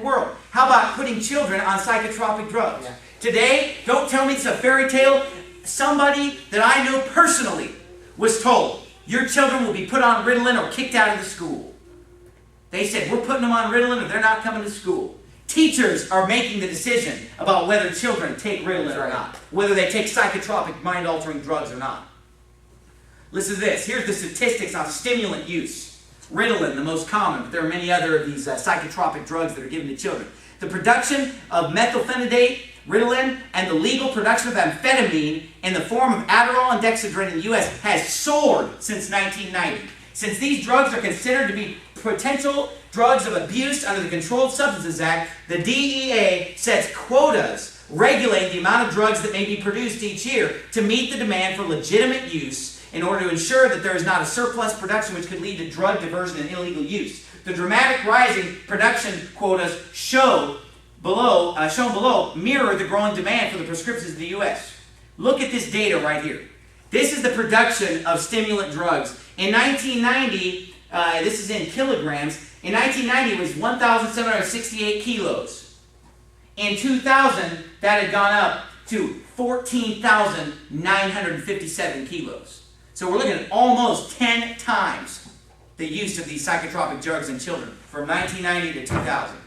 world. How about putting children on psychotropic drugs? Yeah. Today, don't tell me it's a fairy tale. Somebody that I know personally was told, your children will be put on Ritalin or kicked out of the school. They said, we're putting them on Ritalin or they're not coming to school. Teachers are making the decision about whether children take Ritalin or not, whether they take psychotropic, mind-altering drugs or not. Listen to this. Here's the statistics on stimulant use. Ritalin, the most common, but there are many other of these psychotropic drugs that are given to children. The production of methylphenidate, Ritalin, and the legal production of amphetamine in the form of Adderall and Dexedrine in the U.S. has soared since 1990. Since these drugs are considered to be potential drugs of abuse under the Controlled Substances Act, the DEA sets quotas regulating the amount of drugs that may be produced each year to meet the demand for legitimate use in order to ensure that there is not a surplus production which could lead to drug diversion and illegal use. The dramatic rising production quotas shown below mirror the growing demand for the prescriptions in the U.S. Look at this data right here. This is the production of stimulant drugs. In 1990, this is in kilograms. In 1990, it was 1,768 kilos. In 2000, that had gone up to 14,957 kilos. So we're looking at almost 10 times the use of these psychotropic drugs in children from 1990 to 2000.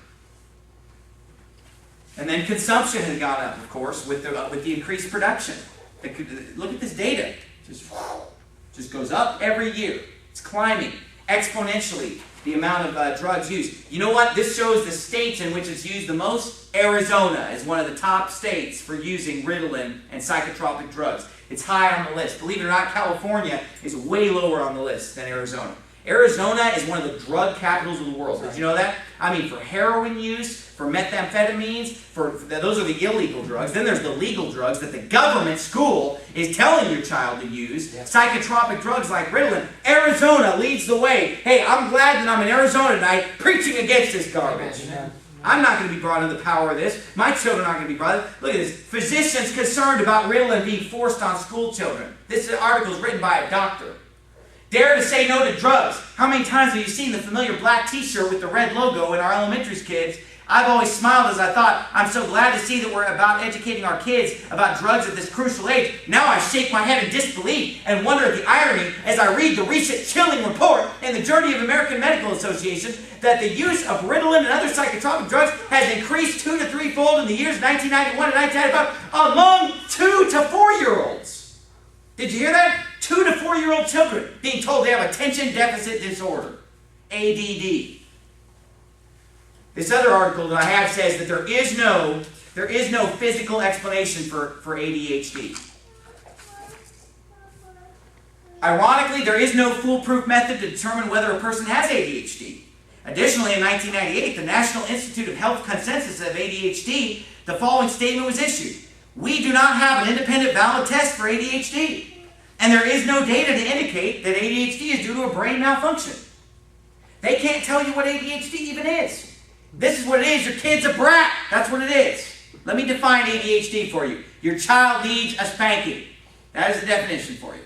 And then consumption has gone up, of course, with the increased production. Look at this data. Just goes up every year. It's climbing exponentially, the amount of drugs used. You know what? This shows the states in which it's used the most. Arizona is one of the top states for using Ritalin and psychotropic drugs. It's high on the list. Believe it or not, California is way lower on the list than Arizona. Arizona is one of the drug capitals of the world. Did you know that? I mean, for heroin use, for methamphetamines, those are the illegal drugs. Then there's the legal drugs that the government school is telling your child to use. Yeah. Psychotropic drugs like Ritalin. Arizona leads the way. Hey, I'm glad that I'm in Arizona tonight preaching against this garbage. Amen. I'm not going to be brought into the power of this. My children aren't going to be brought in. Look at this. Physicians concerned about Ritalin being forced on school children. This article is written by a doctor. Dare to say no to drugs. How many times have you seen the familiar black t-shirt with the red logo in our elementary kids? I've always smiled as I thought, I'm so glad to see that we're about educating our kids about drugs at this crucial age. Now I shake my head in disbelief and wonder at the irony as I read the recent chilling report in the Journal of American Medical Association that the use of Ritalin and other psychotropic drugs has increased 2 to 3-fold in the years 1991 and 1995 among 2 to 4-year-olds. Did you hear that? 2 to 4-year-old children being told they have attention deficit disorder, ADD. This other article that I have says that there is no physical explanation for ADHD. Ironically, there is no foolproof method to determine whether a person has ADHD. Additionally, in 1998, the National Institute of Health consensus of ADHD, the following statement was issued. We do not have an independent valid test for ADHD. And there is no data to indicate that ADHD is due to a brain malfunction. They can't tell you what ADHD even is. This is what it is. Your kid's a brat. That's what it is. Let me define ADHD for you. Your child needs a spanking. That is the definition for you.